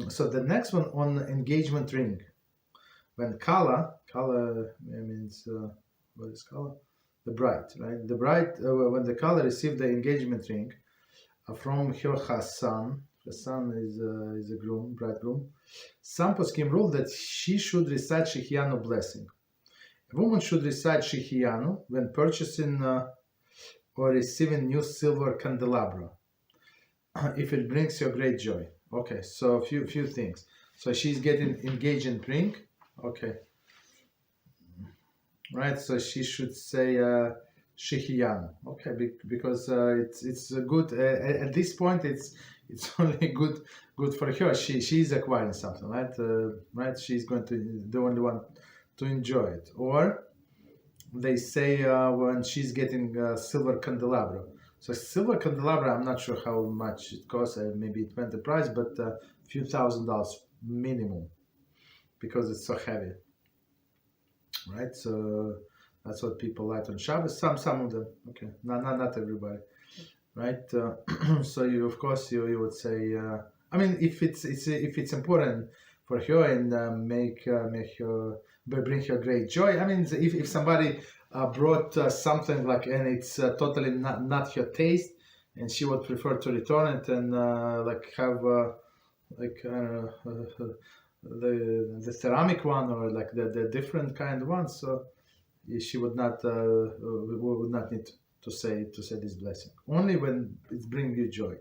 So the next one on engagement ring. When kala means, what is kala? The bride, right? The bride, when the kala received the engagement ring from her Hassan, Hassan is a groom, bridegroom, some poskim rule that she should recite Shehecheyanu blessing. A woman should recite Shehecheyanu when purchasing or receiving new silver candelabra, if it brings her great joy. Okay, so a few things. So she's getting engagement ring. Okay. Right, so she should say Shehecheyanu. Okay, because it's a good. At this point, it's only good for her. She's acquiring something, right? Right, she's going to the only one to enjoy it. Or they say when she's getting silver candelabra. So silver candelabra, I'm not sure how much it costs. Maybe it went the price, but a few $1,000s minimum, because it's so heavy. Right, so that's what people light on Shabbos. Some of them, okay, not everybody, right? So you, of course, you would say, I mean, if it's important for her and make her bring her great joy. I mean, if somebody brought something like, and it's totally not her taste, and she would prefer to return it and like have like I don't know. The ceramic one, or like the different kind one, so she would not need to say this blessing, only when it's bringing you joy.